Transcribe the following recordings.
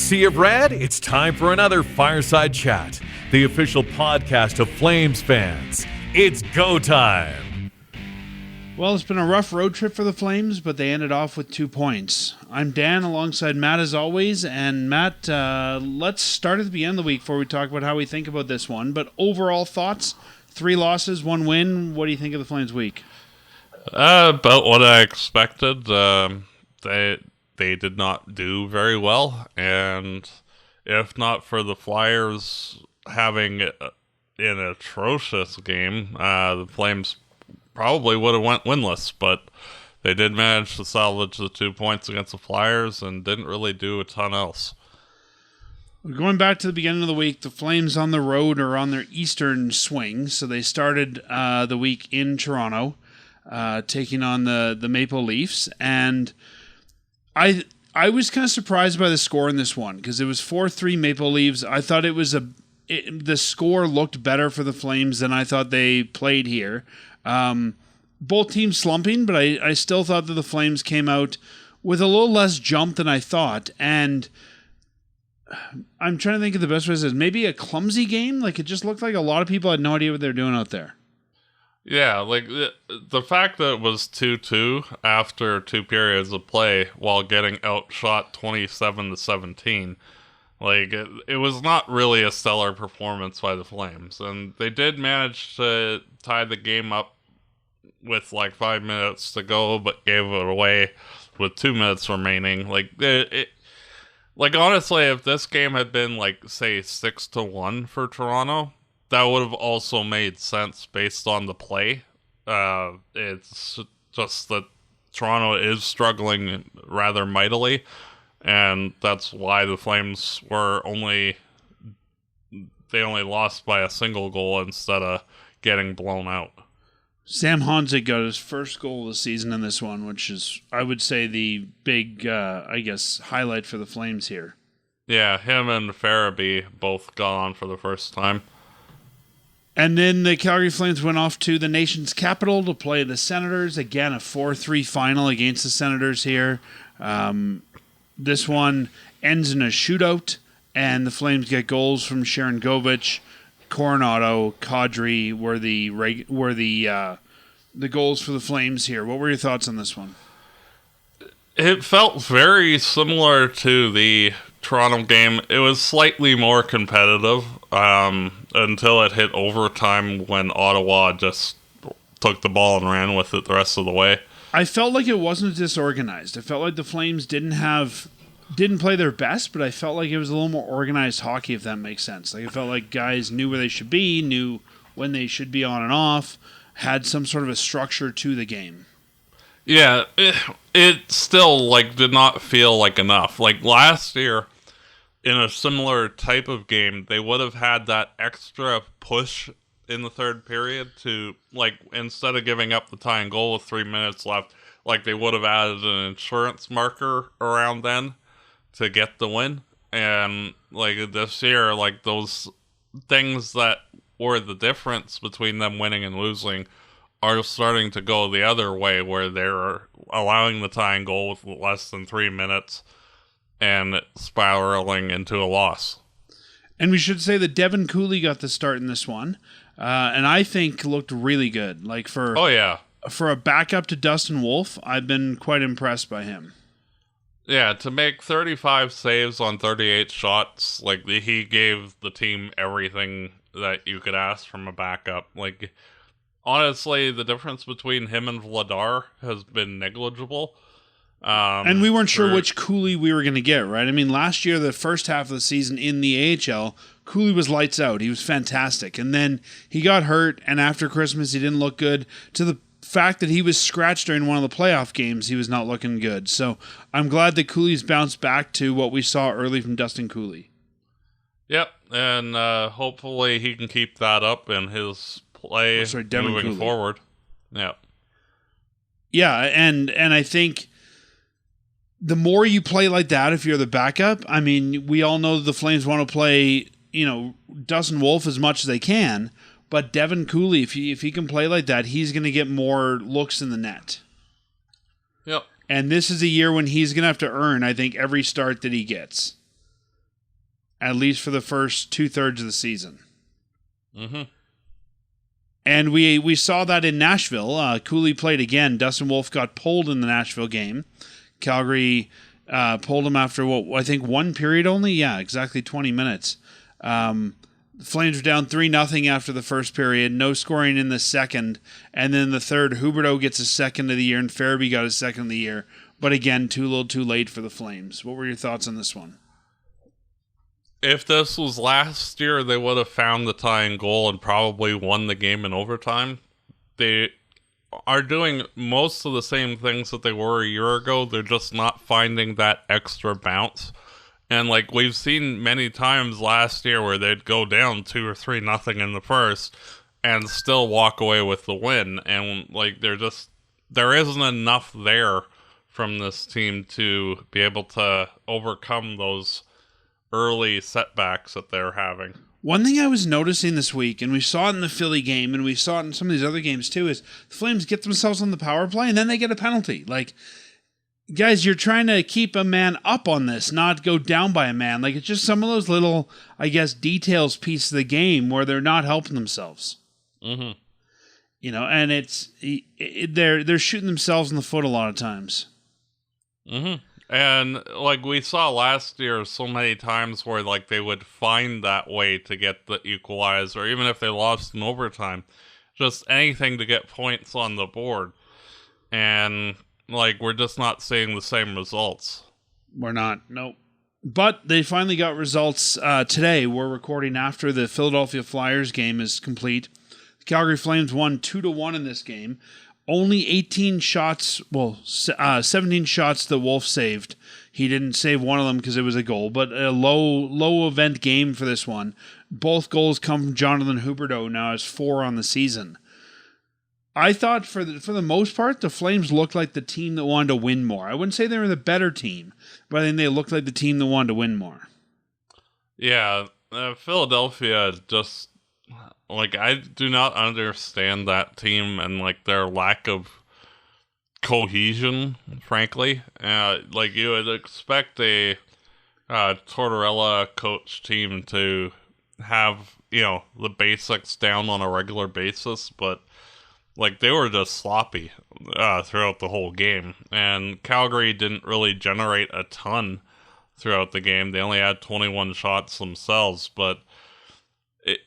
sea of red, it's time for another Fireside Chat, the official podcast of Flames fans. It's go time. Well, it's been a rough road trip for the Flames, but they ended off with 2 points. I'm Dan, alongside Matt as always, and Matt, let's start at the beginning of the week before we talk about how we think about this one. But overall thoughts, 3 losses, 1 win. What do you think of the Flames' week? About what I expected. They did not do very well, and if not for the Flyers having an atrocious game, the Flames probably would have went winless, but they did manage to salvage the 2 points against the Flyers and didn't really do a ton else. Going back to the beginning of the week, the Flames on the road are on their eastern swing, so they started the week in Toronto, taking on the Maple Leafs, and I was kind of surprised by the score in this one because it was 4-3 Maple Leafs. I thought the score looked better for the Flames than I thought they played here. Both teams slumping, but I still thought that the Flames came out with a little less jump than I thought. And I'm trying to think of the best way to say it. Maybe a clumsy game. Like, it just looked like a lot of people had no idea what they're doing out there. Yeah, like the fact that it was 2-2 after 2 periods of play while getting outshot 27-17, like it was not really a stellar performance by the Flames, and they did manage to tie the game up with like 5 minutes to go, but gave it away with 2 minutes remaining. Like honestly, if this game had been like say 6-1 for Toronto, that would have also made sense based on the play. It's just that Toronto is struggling rather mightily, and that's why the Flames only lost by a single goal instead of getting blown out. Sam Honzek got his first goal of the season in this one, which is, I would say, the big, highlight for the Flames here. Yeah, him and Farabee both got on for the first time. And then the Calgary Flames went off to the nation's capital to play the Senators. Again, a 4-3 final against the Senators here. This one ends in a shootout, and the Flames get goals from Sharon Govich, Coronado, Kadri were the goals for the Flames here. What were your thoughts on this one? It felt very similar to the Toronto game. It was slightly more competitive until it hit overtime when Ottawa just took the ball and ran with it the rest of the way. I felt like it wasn't disorganized. I felt like the Flames didn't play their best, but I felt like it was a little more organized hockey, if that makes sense. Like, I felt like guys knew where they should be, knew when they should be on and off, had some sort of a structure to the game. Yeah, it still did not feel like enough. Like last year, in a similar type of game, they would have had that extra push in the third period to, instead of giving up the tying goal with 3 minutes left, they would have added an insurance marker around then to get the win. And, this year, those things that were the difference between them winning and losing are starting to go the other way, where they're allowing the tying goal with less than 3 minutes and spiraling into a loss. And we should say that Devin Cooley got the start in this one, and I think looked really good. For a backup to Dustin Wolf, I've been quite impressed by him. Yeah, to make 35 saves on 38 shots, he gave the team everything that you could ask from a backup. Honestly, the difference between him and Vladar has been negligible. And we weren't sure which Cooley we were going to get, right? I mean, last year, the first half of the season in the AHL, Cooley was lights out. He was fantastic. And then he got hurt, and after Christmas, he didn't look good. To the fact that he was scratched during one of the playoff games, he was not looking good. So I'm glad that Cooley's bounced back to what we saw early from Dustin Cooley. Yep, and hopefully he can keep that up in his play moving forward. Yeah. Yeah, and I think the more you play like that, if you're the backup, I mean, we all know that the Flames want to play, Dustin Wolf as much as they can, but Devin Cooley, if he can play like that, he's going to get more looks in the net. Yep. And this is a year when he's going to have to earn, I think, every start that he gets. at least for the first 2/3 of the season. Mm-hmm. And we saw that in Nashville. Cooley played again. Dustin Wolf got pulled in the Nashville game. Calgary pulled him after, I think one period only? Yeah, exactly 20 minutes. The Flames were down 3-0 after the first period. No scoring in the second. And then the third, Huberdeau gets his second of the year, and Farabee got his second of the year. But again, too little too late for the Flames. What were your thoughts on this one? If this was last year, they would have found the tying goal and probably won the game in overtime. They are doing most of the same things that they were a year ago. They're just not finding that extra bounce. And like we've seen many times last year where they'd go down 2 or 3-0 in the first and still walk away with the win. And like there isn't enough there from this team to be able to overcome those early setbacks that they're having. One thing I was noticing this week, and we saw it in the Philly game, and we saw it in some of these other games too, is the Flames get themselves on the power play, and then they get a penalty. Like, guys, you're trying to keep a man up on this, not go down by a man. Like, it's just some of those little, I guess, details piece of the game where they're not helping themselves. Mm-hmm. You know, and they're shooting themselves in the foot a lot of times. Mm-hmm. And like we saw last year so many times where like they would find that way to get the equalizer, or even if they lost in overtime, just anything to get points on the board. And like we're just not seeing the same results. We're not, nope. But they finally got results today. We're recording after the Philadelphia Flyers game is complete. The Calgary Flames won 2-1 in this game. Only 18 shots, 17 shots the Wolf saved. He didn't save one of them because it was a goal, but a low event game for this one. Both goals come from Jonathan Huberdeau, now has 4 on the season. I thought for the most part, the Flames looked like the team that wanted to win more. I wouldn't say they were the better team, but I think they looked like the team that wanted to win more. Yeah, Philadelphia just... Like, I do not understand that team and, like, their lack of cohesion, frankly. Like, you would expect a Tortorella coach team to have, you know, the basics down on a regular basis, but, like, they were just sloppy throughout the whole game. And Calgary didn't really generate a ton throughout the game. They only had 21 shots themselves, but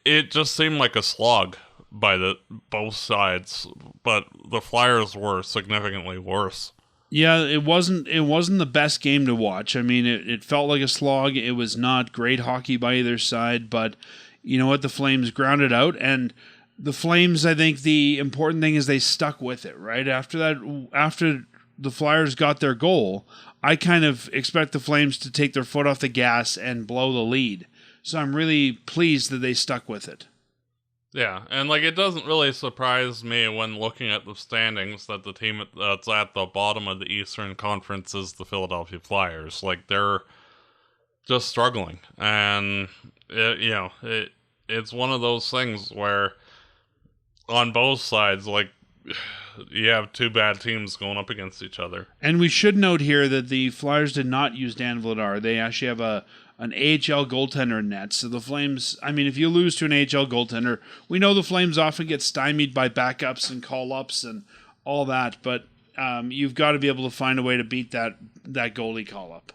it just seemed like a slog by both sides, but the Flyers were significantly worse. Yeah, it wasn't the best game to watch. I mean, it felt like a slog. It was not great hockey by either side, but you know what? The Flames grounded out, and the Flames, I think the important thing is they stuck with it, right? After the Flyers got their goal, I kind of expect the Flames to take their foot off the gas and blow the lead. So I'm really pleased that they stuck with it. Yeah, and like it doesn't really surprise me when looking at the standings that the team that's at the bottom of the Eastern Conference is the Philadelphia Flyers. Like they're just struggling, and it's one of those things where on both sides, like you have two bad teams going up against each other. And we should note here that the Flyers did not use Dan Vladar. They actually have an AHL goaltender net. So the Flames, I mean, if you lose to an AHL goaltender, we know the Flames often get stymied by backups and call-ups and all that, but you've got to be able to find a way to beat that goalie call-up.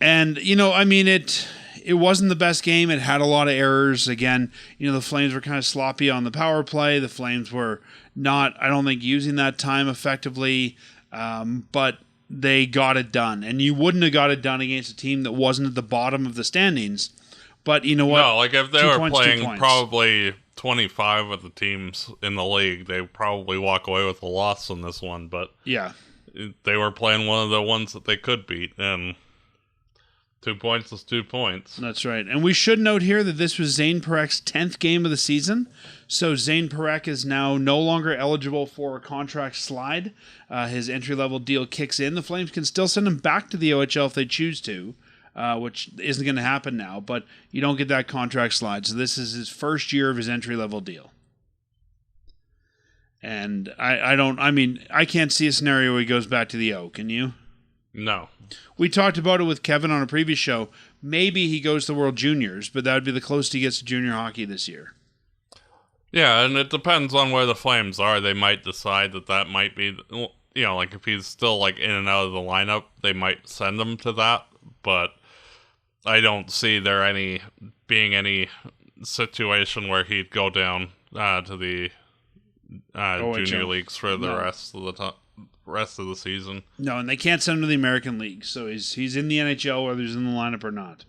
And, you know, I mean, it wasn't the best game. It had a lot of errors. Again, you know, the Flames were kind of sloppy on the power play. The Flames were not, I don't think, using that time effectively, but they got it done. And you wouldn't have got it done against a team that wasn't at the bottom of the standings. But you know what? No, like if they were playing probably 25 of the teams in the league, they probably walk away with a loss on this one. But yeah, they were playing one of the ones that they could beat, and 2 points is 2 points. That's right. And we should note here that this was Zane Parek's 10th game of the season. So Zane Parekh is now no longer eligible for a contract slide. His entry-level deal kicks in. The Flames can still send him back to the OHL if they choose to, which isn't going to happen now, but you don't get that contract slide. So this is his first year of his entry-level deal. And I can't see a scenario where he goes back to the O, can you? No. We talked about it with Kevin on a previous show. Maybe he goes to World Juniors, but that would be the closest he gets to junior hockey this year. Yeah, and it depends on where the Flames are. They might decide that might be, like if he's still like in and out of the lineup, they might send him to that. But I don't see there being any situation where he'd go down to the junior leagues for the rest of the season. No, and they can't send him to the American League, so he's in the NHL, whether he's in the lineup or not.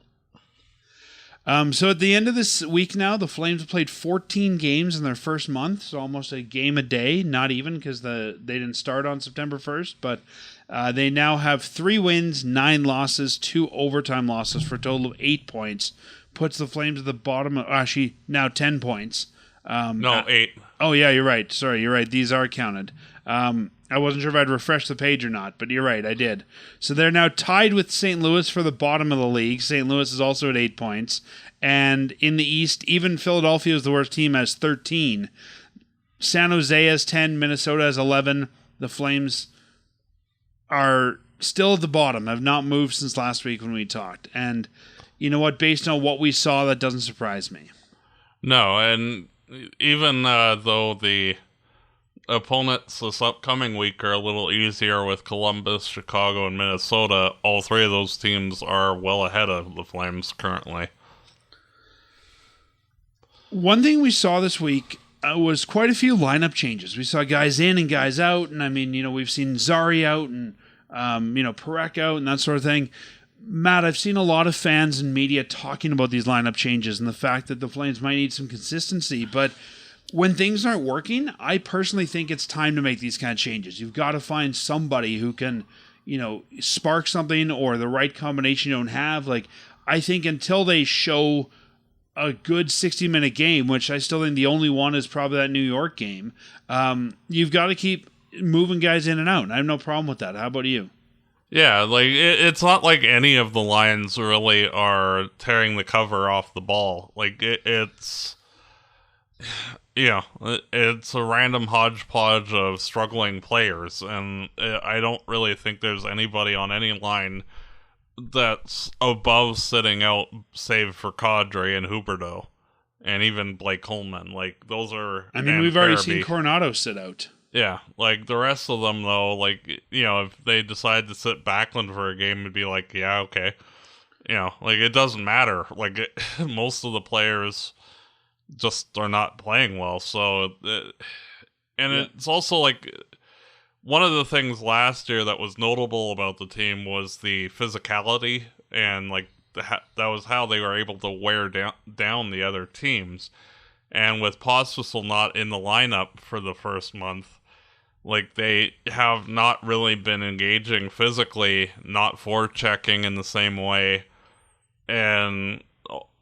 So at the end of this week now, the Flames have played 14 games in their first month, so almost a game a day, not even because they didn't start on September 1st, but they now have 3 wins, 9 losses, 2 overtime losses for a total of 8 points. Puts the Flames at the bottom of, actually, now 10 points. 8. Oh, yeah, you're right. Sorry, you're right. These are counted. I wasn't sure if I'd refresh the page or not, but you're right, I did. So they're now tied with St. Louis for the bottom of the league. St. Louis is also at 8 points. And in the East, even Philadelphia is the worst team, has 13. San Jose has 10. Minnesota has 11. The Flames are still at the bottom, have not moved since last week when we talked. And you know what? Based on what we saw, that doesn't surprise me. No, and even though the opponents this upcoming week are a little easier with Columbus, Chicago, and Minnesota, all 3 of those teams are well ahead of the Flames currently. One thing we saw this week was quite a few lineup changes. We saw guys in and guys out, and I mean, we've seen Zari out and, Parekh out and that sort of thing. Matt, I've seen a lot of fans and media talking about these lineup changes and the fact that the Flames might need some consistency, but when things aren't working, I personally think it's time to make these kind of changes. You've got to find somebody who can, spark something or the right combination you don't have. Like, I think until they show a good 60-minute game, which I still think the only one is probably that New York game, you've got to keep moving guys in and out. I have no problem with that. How about you? Yeah, like it's not like any of the lines really are tearing the cover off the ball. Like it's a random hodgepodge of struggling players, and I don't really think there's anybody on any line that's above sitting out, save for Kadri and Huberdeau, and even Blake Coleman. Like those are. I mean, we've already seen Coronado sit out. Yeah, like the rest of them though, like if they decide to sit Backlund for a game, it'd be like, yeah, okay, like it doesn't matter. Like most of the players just are not playing well. So, it's also like one of the things last year that was notable about the team was the physicality, and like that was how they were able to wear down the other teams. And with Pospisil not in the lineup for the first month, like they have not really been engaging physically, not forechecking in the same way, and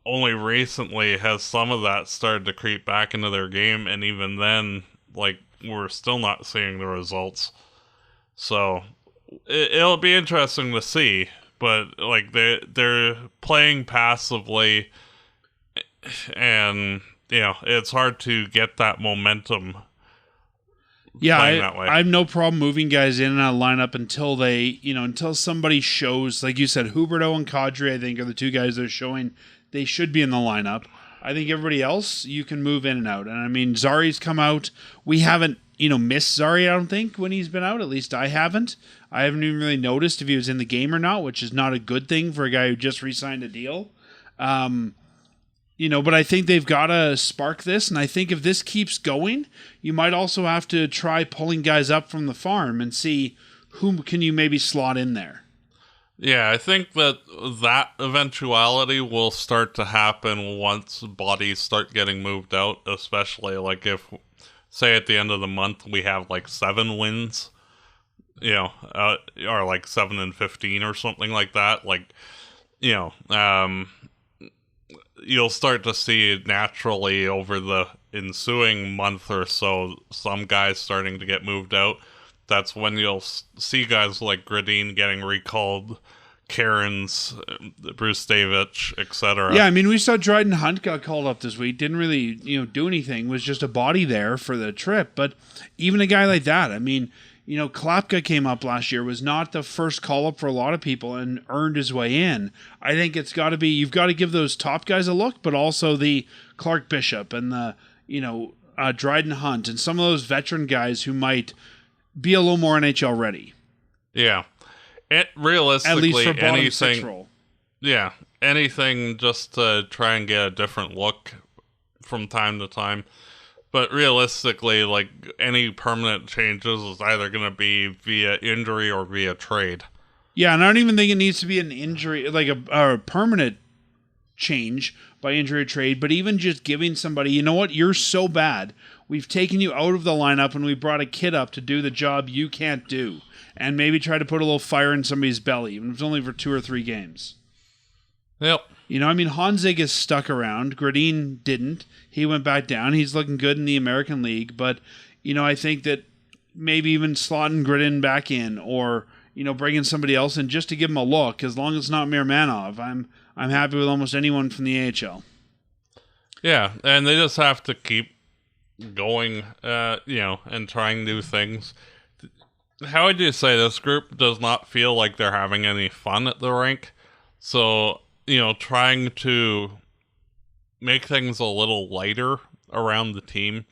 only recently has some of that started to creep back into their game, and even then, like, we're still not seeing the results. So it'll be interesting to see, but like they're playing passively, and it's hard to get that momentum. Yeah, I have no problem moving guys in and out of lineup until they, until somebody shows, like you said, Huberdeau and Kadri, I think, are the 2 guys that are showing they should be in the lineup. I think everybody else, you can move in and out. And I mean, Zari's come out. We haven't, missed Zari, I don't think, when he's been out. At least I haven't. I haven't even really noticed if he was in the game or not, which is not a good thing for a guy who just re-signed a deal. But I think they've got to spark this, and I think if this keeps going, you might also have to try pulling guys up from the farm and see whom can you maybe slot in there. Yeah, I think that eventuality will start to happen once bodies start getting moved out, especially like if, say at the end of the month, we have like 7 wins, or like 7-15 or something like that. Like, you'll start to see naturally over the ensuing month or so, some guys starting to get moved out. That's when you'll see guys like Gradine getting recalled, Cairns, Bruce Davich, etc. Yeah, I mean, we saw Dryden Hunt got called up this week. Didn't really, do anything. Was just a body there for the trip. But even a guy like that, I mean, Klapka came up last year, was not the first call-up for a lot of people and earned his way in. I think it's got to be, you've got to give those top guys a look, but also the Clark Bishop and the, Dryden Hunt and some of those veteran guys who might be a little more NHL ready. Yeah. Realistically, at least for bottom anything, six role. Yeah, anything just to try and get a different look from time to time. But realistically, like, any permanent changes is either going to be via injury or via trade. Yeah, and I don't even think it needs to be an injury, like a permanent change by injury or trade, but even just giving somebody, you know what, you're so bad. We've taken you out of the lineup and we brought a kid up to do the job you can't do. And maybe try to put a little fire in somebody's belly, even if it's only for 2 or 3 games. Yep. Honzig is stuck around. Gradin didn't. He went back down. He's looking good in the American League. But, I think that maybe even slotting Gradin back in or, bringing somebody else in just to give him a look, as long as it's not Mirmanov, I'm happy with almost anyone from the AHL. Yeah, and they just have to keep going, and trying new things. How would you say this group does not feel like they're having any fun at the rink? So, trying to make things a little lighter around the team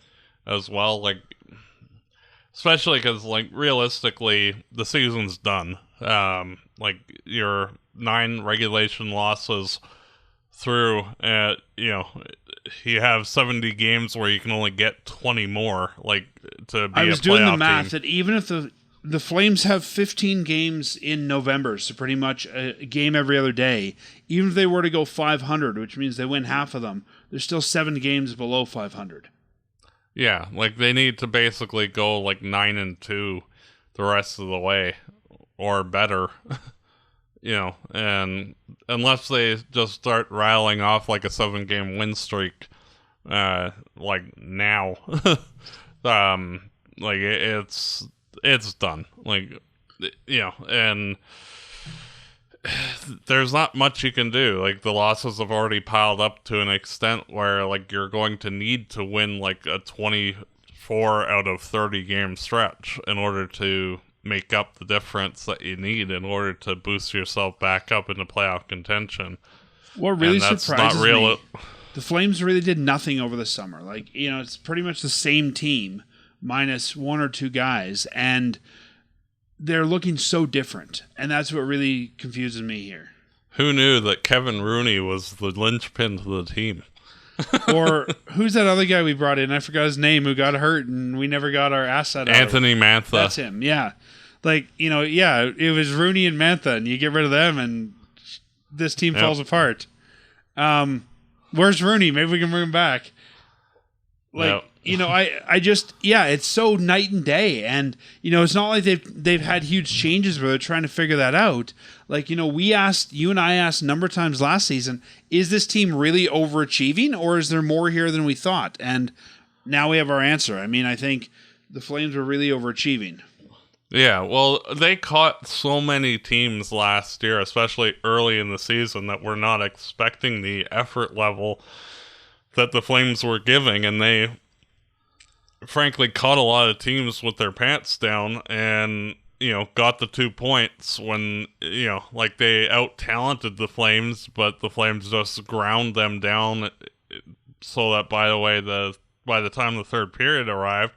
as well, like, especially because, like, realistically, the season's done. Like, your 9 regulation losses through, you have 70 games where you can only get 20 more, like, to be a playoff team. I was doing the math that even if the Flames have 15 games in November, so pretty much a game every other day. Even if they were to go 500, which means they win half of them, there's still 7 games below 500. Yeah, like they need to basically go like 9-2 the rest of the way, or better. And unless they just start riling off like a 7-game win streak, like now, like it's done. Like, and there's not much you can do. Like, the losses have already piled up to an extent where, like, you're going to need to win, like, a 24 out of 30 game stretch in order to make up the difference that you need in order to boost yourself back up into playoff contention. What really surprises me, the Flames really did nothing over the summer. Like, it's pretty much the same team minus 1 or 2 guys, and they're looking so different, and that's what really confuses me here. Who knew that Kevin Rooney was the linchpin to the team? Or who's that other guy we brought in? I forgot his name, who got hurt, and we never got our asset out. Anthony Mantha. That's him, yeah. Like, it was Rooney and Mantha, and you get rid of them, and this team falls apart. Where's Rooney? Maybe we can bring him back. Like, I just, it's so night and day. And, it's not like they've had huge changes where they're trying to figure that out. Like, you and I asked a number of times last season, is this team really overachieving or is there more here than we thought? And now we have our answer. I mean, I think the Flames were really overachieving. Yeah, well, they caught so many teams last year, especially early in the season, that were not expecting the effort level that the Flames were giving, and they frankly caught a lot of teams with their pants down and, got the 2 points when, like they out-talented the Flames, but the Flames just ground them down so that, by the time the third period arrived,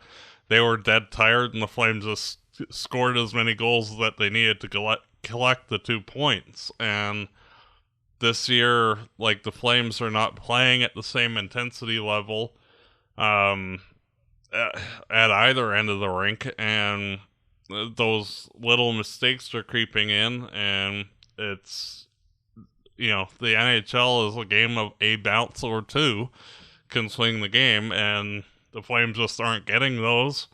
they were dead tired and the Flames just scored as many goals that they needed to collect the 2 points. And this year, like, the Flames are not playing at the same intensity level at either end of the rink, and those little mistakes are creeping in, and it's, the NHL is a game of a bounce or 2 can swing the game, and the Flames just aren't getting those.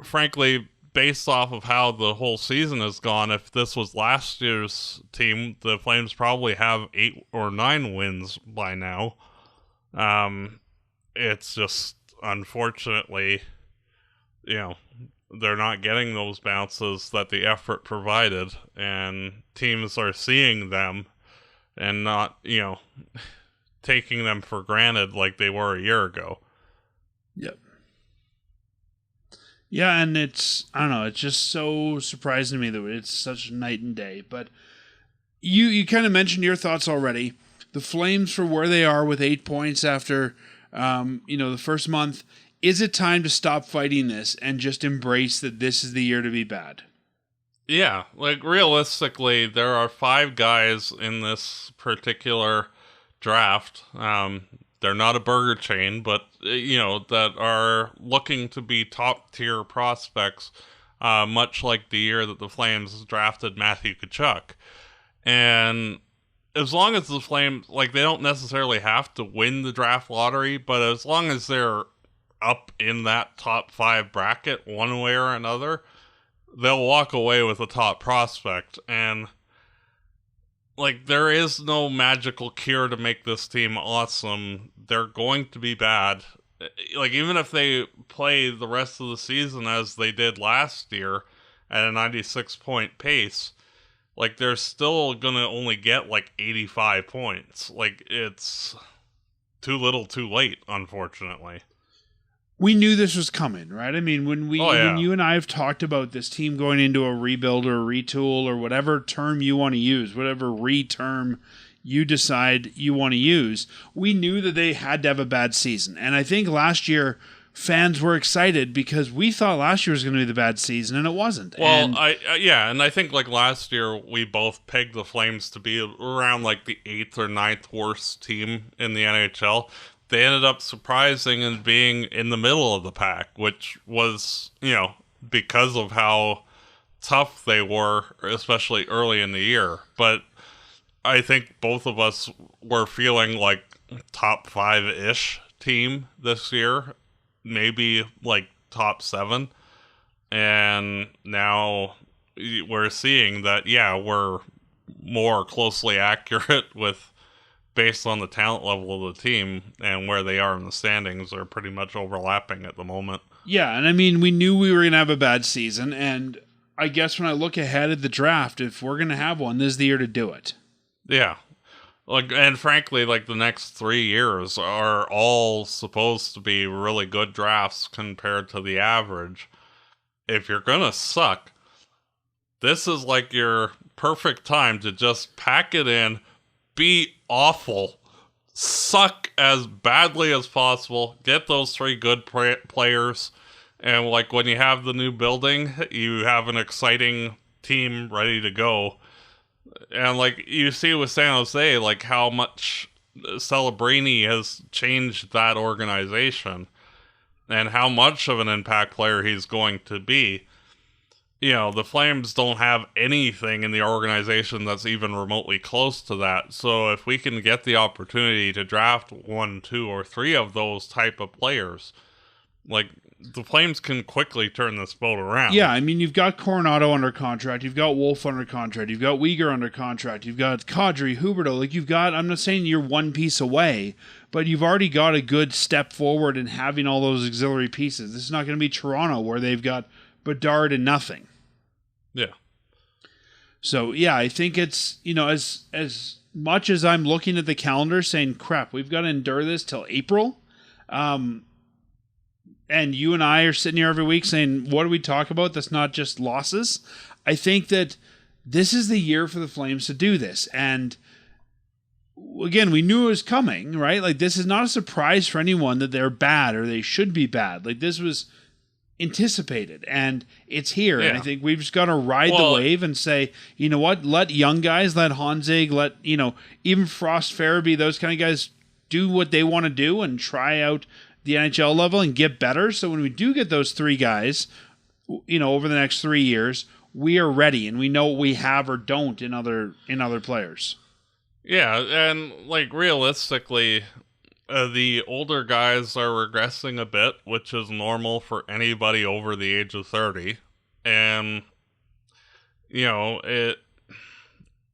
Frankly, based off of how the whole season has gone, if this was last year's team, the Flames probably have 8 or 9 wins by now. It's just, unfortunately, they're not getting those bounces that the effort provided, and teams are seeing them and not, taking them for granted like they were a year ago. Yep. Yeah, and I don't know, it's just so surprising to me that it's such night and day. But you kind of mentioned your thoughts already. The Flames, for where they are with 8 points after, the first month, is it time to stop fighting this and just embrace that this is the year to be bad? Yeah, like realistically, there are 5 guys in this particular draft. They're not a burger chain, but that are looking to be top tier prospects, much like the year that the Flames drafted Matthew Tkachuk. And as long as the Flames, like, they don't necessarily have to win the draft lottery, but as long as they're up in that top 5 bracket one way or another, they'll walk away with a top prospect. And like, there is no magical cure to make this team awesome. They're going to be bad. Like, even if they play the rest of the season as they did last year at a 96-point pace, like, they're still gonna only get like 85 points. Like, it's too little too late, unfortunately. We knew this was coming, right? I mean, when you and I have talked about this team going into a rebuild or a retool or whatever term you want to use, whatever re-term you decide you want to use, we knew that they had to have a bad season. And I think last year fans were excited because we thought last year was going to be the bad season, and it wasn't. Well, and I think like last year we both pegged the Flames to be around like the 8th or 9th worst team in the NHL. They ended up surprising and being in the middle of the pack, which was, because of how tough they were, especially early in the year. But I think both of us were feeling like top 5-ish team this year, maybe like top 7. And now we're seeing that, we're more closely accurate with, based on the talent level of the team and where they are in the standings, are pretty much overlapping at the moment. Yeah, and I mean, we knew we were going to have a bad season, and I guess when I look ahead at the draft, if we're going to have one, this is the year to do it. Yeah. Like, and frankly, like, the next 3 years are all supposed to be really good drafts compared to the average. If you're going to suck, this is like your perfect time to just pack it in, be awful, suck as badly as possible, get those 3 good players, and like when you have the new building, you have an exciting team ready to go. And like you see with San Jose, like how much Celebrini has changed that organization and how much of an impact player he's going to be. The Flames don't have anything in the organization that's even remotely close to that. So if we can get the opportunity to draft 1, 2, or 3 of those type of players, like, the Flames can quickly turn this boat around. Yeah, I mean, you've got Coronado under contract, you've got Wolf under contract, you've got Weegar under contract, you've got Kadri, Huberdeau. Like, I'm not saying you're one piece away, but you've already got a good step forward in having all those auxiliary pieces. This is not going to be Toronto where they've got Bedard and nothing. Yeah. So, yeah, I think it's, as much as I'm looking at the calendar saying, crap, we've got to endure this till April. And you and I are sitting here every week saying, what do we talk about that's not just losses? I think that this is the year for the Flames to do this. And again, we knew it was coming, right? Like, this is not a surprise for anyone that they're bad or they should be bad. Like, this was anticipated and it's here. Yeah. And I think we've just got to ride the wave and say, you know what, let young guys, let Honzig, let, even Frost Farabee, those kind of guys do what they want to do and try out the NHL level and get better. So when we do get those 3 guys, over the next 3 years, we are ready and we know what we have or don't in other players. Yeah. And like, realistically, the older guys are regressing a bit, which is normal for anybody over the age of 30. And,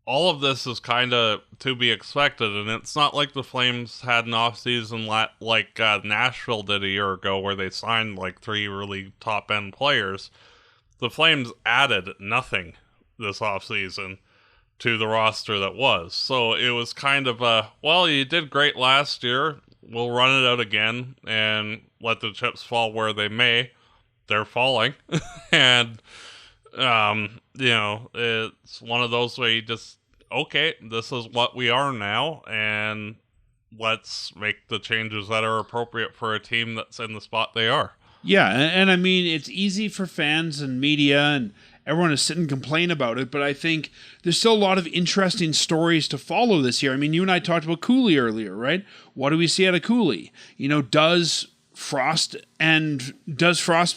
all of this is kind of to be expected. And it's not like the Flames had an offseason like Nashville did a year ago where they signed like 3 really top-end players. The Flames added nothing this offseason to the roster that was. So it was kind of you did great last year. We'll run it out again and let the chips fall where they may. they're falling. And, it's one of those where you just, okay, this is what we are now, and let's make the changes that are appropriate for a team that's in the spot they are. Yeah, and I mean, it's easy for fans and media and everyone to sit and complain about it, but I think there's still a lot of interesting stories to follow this year. I mean, you and I talked about Cooley earlier, right? What do we see out of Cooley? Does Frost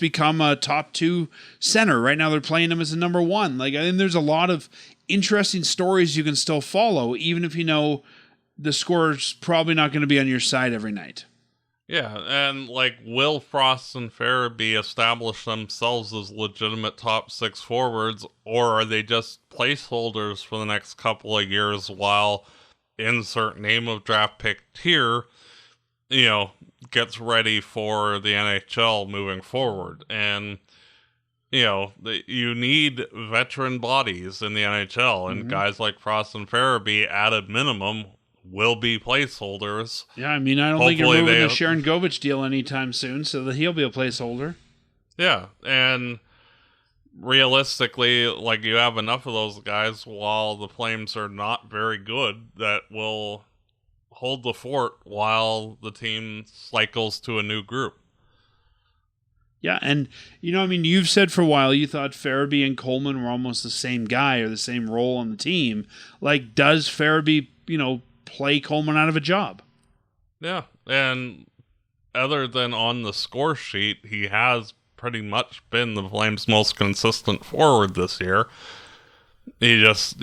become a top 2 center? Right now they're playing him as a number 1. I think there's a lot of interesting stories you can still follow, even if the score's probably not going to be on your side every night. Yeah, and will Frost and Farabee establish themselves as legitimate top 6 forwards, or are they just placeholders for the next couple of years while insert name of draft pick tier, gets ready for the NHL moving forward? And, you need veteran bodies in the NHL, and guys like Frost and Farabee at a minimum will be placeholders. Yeah, I mean, I don't think you're moving the Sharon Govich deal anytime soon, so that he'll be a placeholder. Yeah, and realistically, you have enough of those guys while the Flames are not very good that will hold the fort while the team cycles to a new group. Yeah, and, you've said for a while you thought Farabee and Coleman were almost the same guy or the same role on the team. Does Farabee, play Coleman out of a job? Yeah, and other than on the score sheet, he has pretty much been the Flames' most consistent forward this year. He just,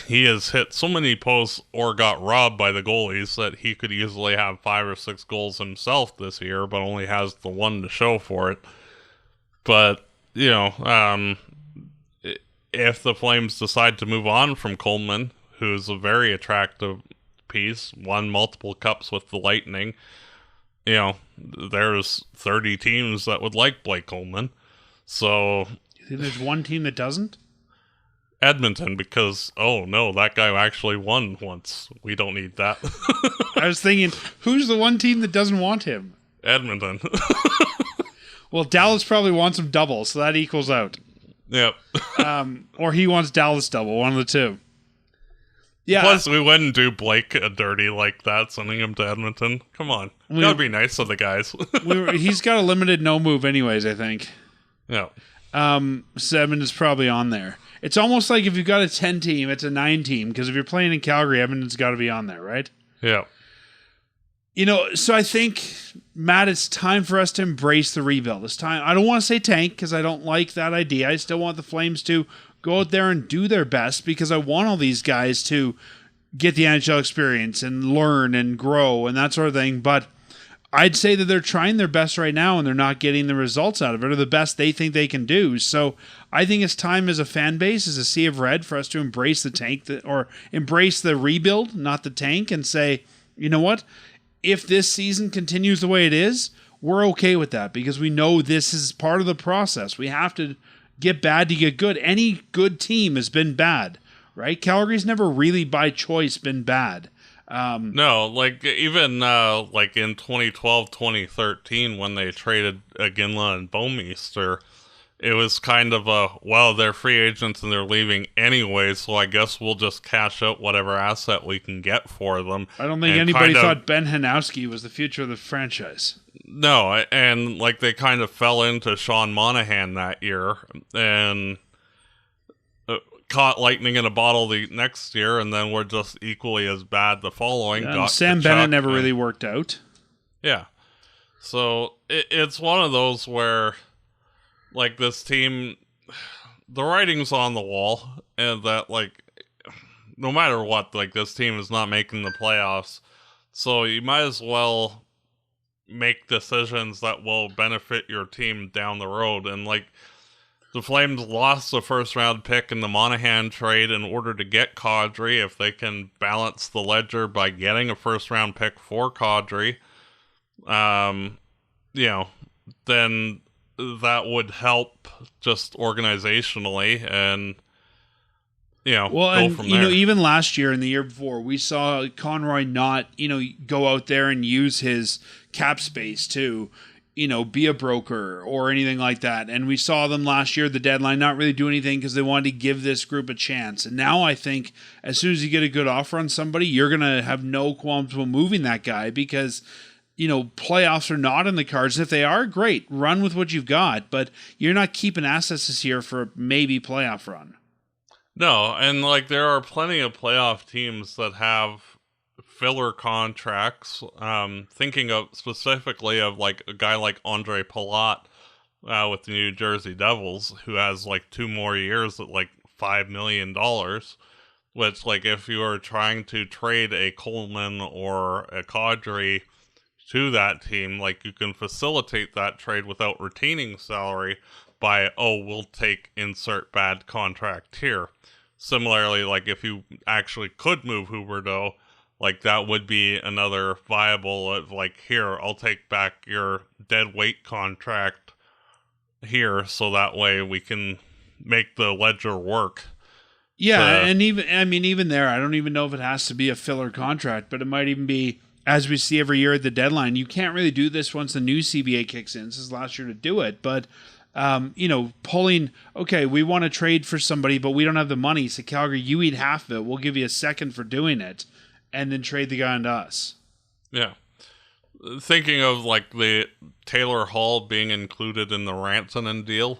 he has hit so many posts or got robbed by the goalies that he could easily have 5 or 6 goals himself this year, but only has the one to show for it. But, if the Flames decide to move on from Coleman, who's a very attractive piece, won multiple cups with the Lightning, there's 30 teams that would like Blake Coleman. So you think there's one team that doesn't? Edmonton, because, oh no, that guy actually won once. We don't need that. I was thinking, who's the one team that doesn't want him? Edmonton. Well, Dallas probably wants him double, so that equals out. Yep. Or he wants Dallas double, one of the two. Yeah. Plus, we wouldn't do Blake a dirty like that, sending him to Edmonton. Come on. Gotta be nice to the guys. He's got a limited no move anyways, I think. Yeah. 7 is probably on there. It's almost like if you've got a 10 team, it's a 9 team, because if you're playing in Calgary, Edmonton's got to be on there, right? Yeah. So I think, Matt, it's time for us to embrace the rebuild. It's time. I don't want to say tank, because I don't like that idea. I still want the Flames to go out there and do their best, because I want all these guys to get the NHL experience and learn and grow and that sort of thing. But I'd say that they're trying their best right now and they're not getting the results out of it, or the best they think they can do. So I think it's time as a fan base, as a sea of red, for us to embrace the tank, or embrace the rebuild, not the tank, and say, you know what? If this season continues the way it is, we're okay with that, because we know this is part of the process. We have to get bad to get good. Any good team has been bad, right? Calgary's never really by choice been bad. No, even in 2012, 2013, when they traded Ginla and Bouwmeester, it was kind of they're free agents and they're leaving anyway, so I guess we'll just cash out whatever asset we can get for them. I don't think anybody thought Ben Hanowski was the future of the franchise. No, and they kind of fell into Sean Monahan that year and caught lightning in a bottle the next year, and then we're just equally as bad the following. Yeah, Sam Bennett never really worked out. Yeah. So it's one of those where, this team, the writing's on the wall, and that, no matter what, this team is not making the playoffs. So you might as well make decisions that will benefit your team down the road. And, the Flames lost the first-round pick in the Monahan trade in order to get Kadri. If they can balance the ledger by getting a first-round pick for Kadri, then that would help just organizationally and, go from there. Even last year and the year before, we saw Conroy not, go out there and use his cap space to be a broker or anything like that. And we saw them last year at the deadline not really do anything because they wanted to give this group a chance. And now I think as soon as you get a good offer on somebody, you're going to have no qualms about moving that guy because, playoffs are not in the cards. If they are, great. Run with what you've got. But you're not keeping assets this year for maybe playoff run. No, and there are plenty of playoff teams that have filler contracts. Thinking of specifically of a guy like Andre Palat with the New Jersey Devils, who has 2 more years at $5 million, which if you are trying to trade a Coleman or a Kadri to that team, you can facilitate that trade without retaining salary by, we'll take insert bad contract here. Similarly, if you actually could move Huberdeau, that would be another viable of here, I'll take back your dead weight contract here so that way we can make the ledger work. Yeah, and even there, I don't even know if it has to be a filler contract, but it might even be, as we see every year at the deadline, you can't really do this once the new CBA kicks in. This is last year to do it, but pulling, okay, we want to trade for somebody, but we don't have the money, so Calgary, you eat half of it, we'll give you a second for doing it, and then trade the guy onto us. Yeah. Thinking of the Taylor Hall being included in the Rantanen deal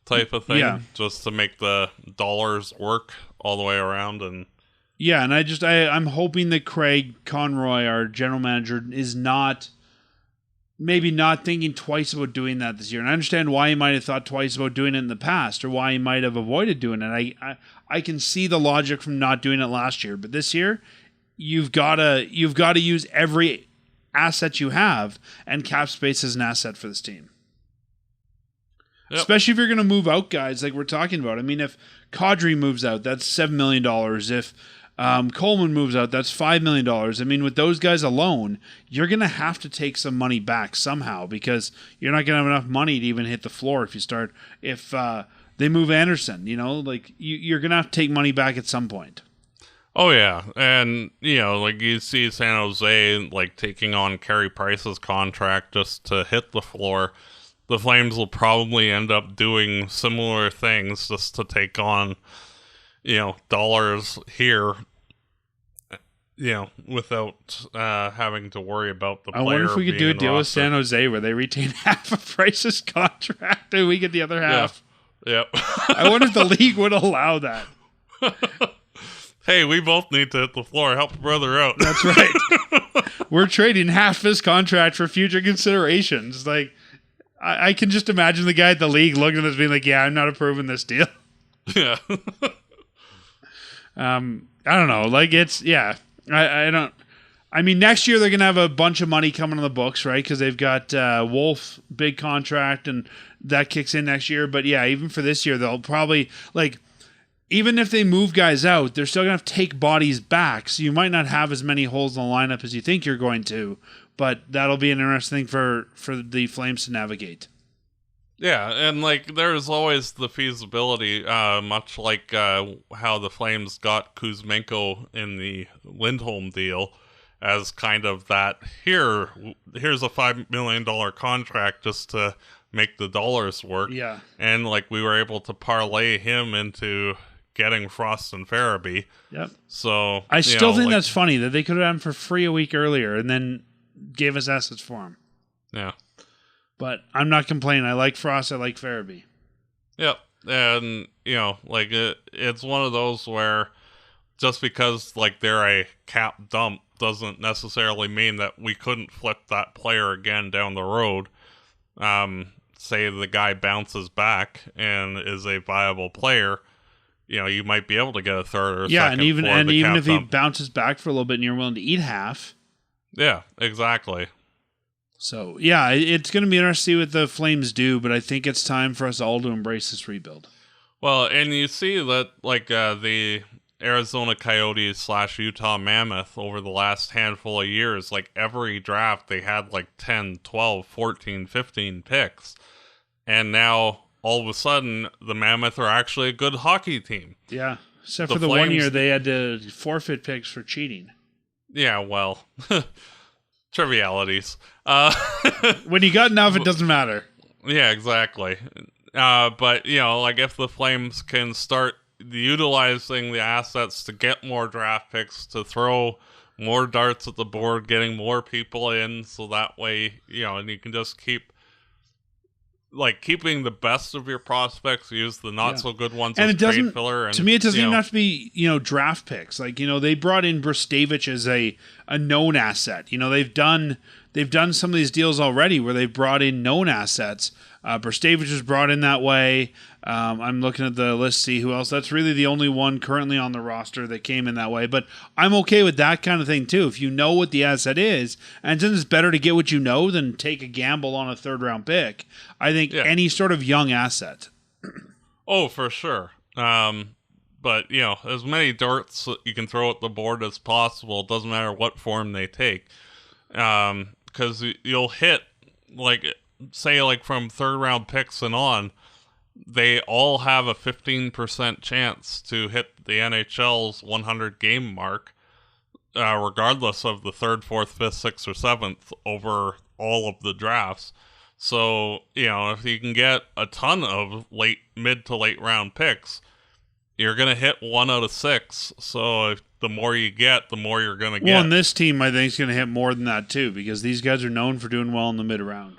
type of thing, just to make the dollars work all the way around. And yeah, and I'm hoping that Craig Conroy, our general manager, is maybe not thinking twice about doing that this year. And I understand why he might have thought twice about doing it in the past, or why he might have avoided doing it. I can see the logic from not doing it last year, but this year, you've got to use every asset you have, and cap space is an asset for this team. Yep. Especially if you're going to move out guys like we're talking about. I mean, if Kadri moves out, that's $7 million. If Coleman moves out, that's $5 million. I mean, with those guys alone, you're going to have to take some money back somehow because you're not going to have enough money to even hit the floor if they move Anderson, you're going to have to take money back at some point. Oh, yeah. And, you see San Jose, taking on Carey Price's contract just to hit the floor. The Flames will probably end up doing similar things just to take on, dollars here, without having to worry about the player. I wonder if we could do a deal with San Jose where they retain half of Price's contract and we get the other half. Yeah. Yep. I wonder if the league would allow that. Hey, we both need to hit the floor. Help a brother out. That's right. We're trading half his contract for future considerations. I can just imagine the guy at the league looking at this being like, yeah, I'm not approving this deal. Yeah. I don't know. I don't. I mean, next year they're going to have a bunch of money coming on the books, right? Because they've got Wolf, big contract, and that kicks in next year. But yeah, even for this year, they'll probably, even if they move guys out, they're still going to have to take bodies back. So you might not have as many holes in the lineup as you think you're going to. But that'll be an interesting thing for the Flames to navigate. Yeah, and there's always the feasibility, much like how the Flames got Kuzmenko in the Lindholm deal, as kind of that, here's a $5 million contract just to make the dollars work. Yeah. And we were able to parlay him into getting Frost and Farabee. Yep. So I still think that's funny that they could have done for free a week earlier and then gave us assets for him. Yeah. But I'm not complaining. I like Frost. I like Farabee. Yep. And, it's one of those where just because, they're a cap dump doesn't necessarily mean that we couldn't flip that player again down the road. Say the guy bounces back and is a viable player, you might be able to get a third or second. Yeah, and even if he bounces back for a little bit and you're willing to eat half. Yeah, exactly. So, yeah, it's going to be interesting to see what the Flames do, but I think it's time for us all to embrace this rebuild. Well, and you see that, the Arizona Coyotes / Utah Mammoth over the last handful of years, every draft, they had 10, 12, 14, 15 picks. And now, all of a sudden, the Mammoth are actually a good hockey team. Yeah, except for the Flames, 1 year they had to forfeit picks for cheating. Yeah, well, trivialities. When you got enough, it doesn't matter. Yeah, exactly. But, like if the Flames can start utilizing the assets to get more draft picks, to throw more darts at the board, getting more people in, so that way, and you can just keeping the best of your prospects, use the not so good ones and as it doesn't, trade filler. And, to me, it doesn't even have to be, draft picks. Like, they brought in Brustevich as a known asset. They've done some of these deals already where they've brought in known assets. Brustevich was brought in that way. I'm looking at the list, see who else. That's really the only one currently on the roster that came in that way. But I'm okay with that kind of thing too. If you know what the asset is, and since it's better to get what you know than take a gamble on a third-round pick, I think any sort of young asset. Oh, for sure. But, as many darts you can throw at the board as possible. It doesn't matter what form they take. Because you'll hit, say, from third-round picks and on, they all have a 15% chance to hit the NHL's 100-game mark, regardless of the 3rd, 4th, 5th, 6th, or 7th over all of the drafts. So, if you can get a ton of mid to late round picks, you're going to hit 1 out of 6. So the more you get, the more you're going to get. Well, and this team, I think, is going to hit more than that, too, because these guys are known for doing well in the mid-round.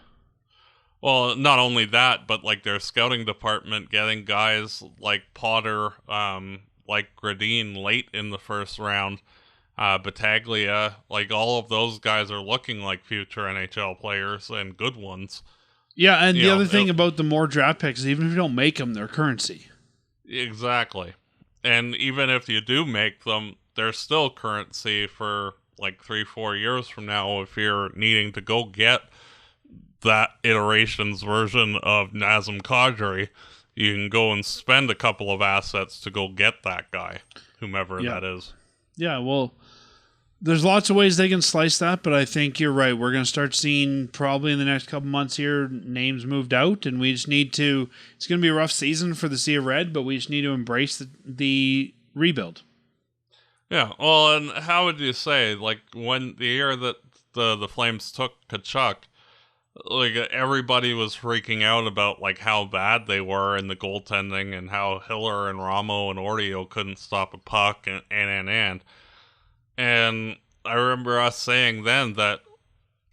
Well, not only that, but their scouting department getting guys like Potter, like Gradine late in the first round, Battaglia, all of those guys are looking like future NHL players and good ones. Yeah, and the other thing about the more draft picks is even if you don't make them, they're currency. Exactly. And even if you do make them, they're still currency for 3-4 years from now if you're needing to go get that iteration's version of Nazem Kadri. You can go and spend a couple of assets to go get that guy, whomever that is. Yeah, well, there's lots of ways they can slice that, but I think you're right. We're going to start seeing probably in the next couple months here names moved out, and we just need to. It's going to be a rough season for the Sea of Red, but we just need to embrace the rebuild. Yeah, well, and how would you say, when the year that the Flames took Tkachuk, everybody was freaking out about how bad they were in the goaltending and how Hiller and Ramo and Ordio couldn't stop a puck and I remember us saying then that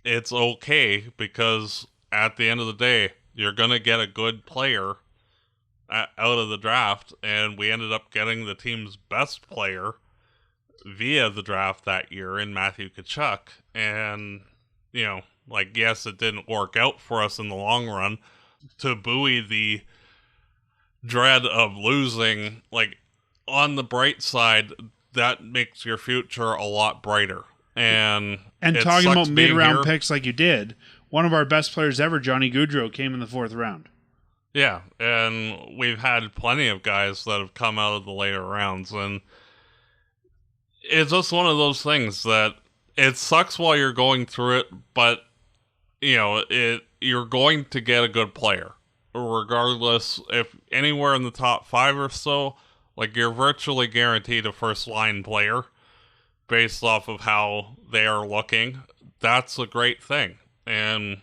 it's okay because at the end of the day you're gonna get a good player out of the draft, and we ended up getting the team's best player via the draft that year in Matthew Tkachuk, and yes, it didn't work out for us in the long run. To buoy the dread of losing, on the bright side, that makes your future a lot brighter. And talking about mid-round picks like you did, one of our best players ever, Johnny Gaudreau, came in the 4th round. Yeah, and we've had plenty of guys that have come out of the later rounds, and it's just one of those things that it sucks while you're going through it, but you're going to get a good player, regardless if anywhere in the top 5 or so. You're virtually guaranteed a first-line player based off of how they are looking. That's a great thing, and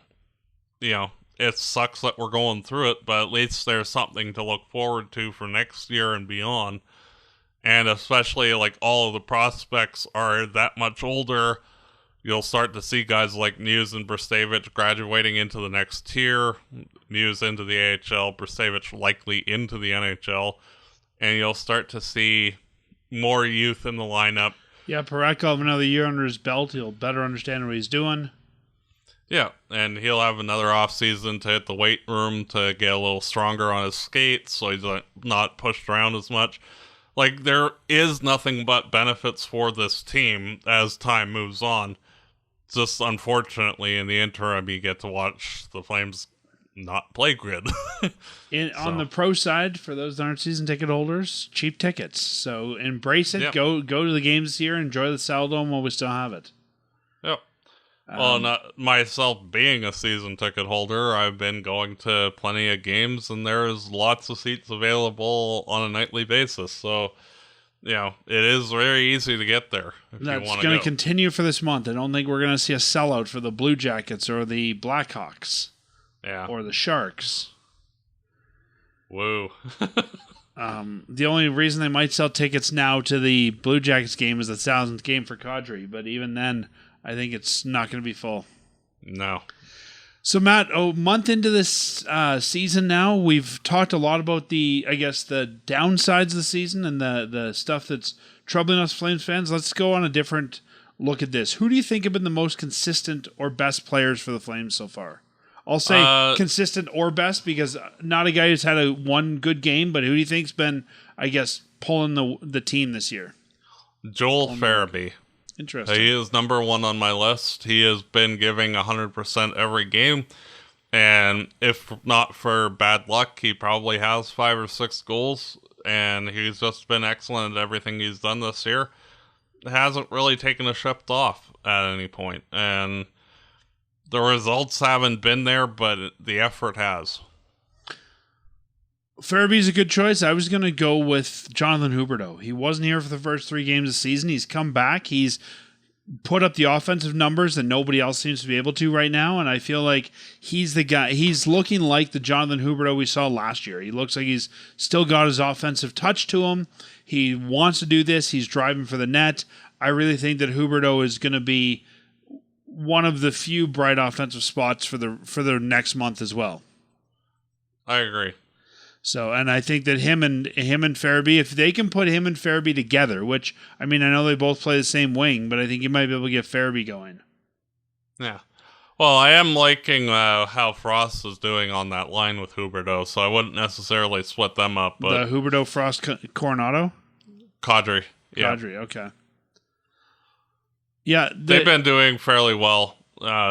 it sucks that we're going through it, but at least there's something to look forward to for next year and beyond. And especially all of the prospects are that much older. You'll start to see guys like Muse and Brustevich graduating into the next tier. Muse into the AHL, Brustevich likely into the NHL. And you'll start to see more youth in the lineup. Yeah, Parekh will have another year under his belt. He'll better understand what he's doing. Yeah, and he'll have another offseason to hit the weight room to get a little stronger on his skates so he's not pushed around as much. There is nothing but benefits for this team as time moves on. Just unfortunately, in the interim, you get to watch the Flames not play good. On the pro side, for those that aren't season ticket holders, cheap tickets. So embrace it. Yep. Go to the games this year. Enjoy the Saddledome while we still have it. Yep. Well, not myself being a season ticket holder, I've been going to plenty of games, and there's lots of seats available on a nightly basis. So it is very easy to get there if you That's want to going go. to continue for this month. I don't think we're going to see a sellout for the Blue Jackets or the Blackhawks or the Sharks. Whoa. The only reason they might sell tickets now to the Blue Jackets game is the 1000th game for Kadri, but even then, I think it's not going to be full. No. So, Matt, a month into this season now, we've talked a lot about the downsides of the season and the stuff that's troubling us Flames fans. Let's go on a different look at this. Who do you think have been the most consistent or best players for the Flames so far? I'll say consistent or best because not a guy who's had one good game, but who do you think's been, pulling the team this year? Joel Farabee. Interesting. He is number one on my list. He has been giving 100% every game. And if not for bad luck, he probably has 5 or 6 goals. And he's just been excellent at everything he's done this year. Hasn't really taken a shift off at any point. And the results haven't been there, but the effort has. Farabee's a good choice. I was going to go with Jonathan Huberdeau. He wasn't here for the first 3 games of the season. He's come back. He's put up the offensive numbers that nobody else seems to be able to right now, and I feel like he's the guy. He's looking like the Jonathan Huberdeau we saw last year. He looks like he's still got his offensive touch to him. He wants to do this. He's driving for the net. I really think that Huberdeau is going to be one of the few bright offensive spots for the next month as well. I agree. So, and I think that him and Farabee, if they can put him and Farabee together, which, I mean, I know they both play the same wing, but I think you might be able to get Farabee going. Yeah. Well, I am liking how Frost is doing on that line with Huberdeau, so I wouldn't necessarily split them up. But the Huberdeau, Frost, Coronado? Kadri. Yeah. Kadri, okay. Yeah. They've been doing fairly well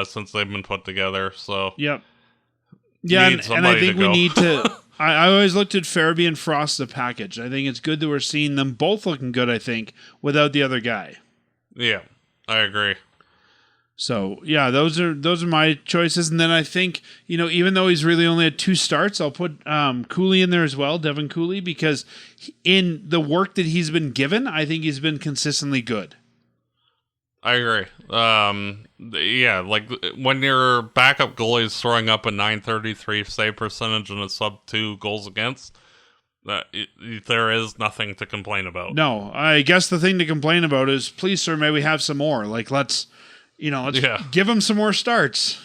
since they've been put together, so. Yep. Yeah, and I think we need to... I always looked at Farabee and Frost as a package. I think it's good that we're seeing them both looking good, I think, without the other guy. Yeah, I agree. So, yeah, those are my choices. And then I think, even though he's really only had 2 starts, I'll put Cooley in there as well, Devin Cooley, because in the work that he's been given, I think he's been consistently good. I agree. Yeah, like when your backup goalie is throwing up a .933 save percentage and a sub-2 goals against, there is nothing to complain about. No, I guess the thing to complain about is, please, sir, may we have some more? Like, let's give him some more starts.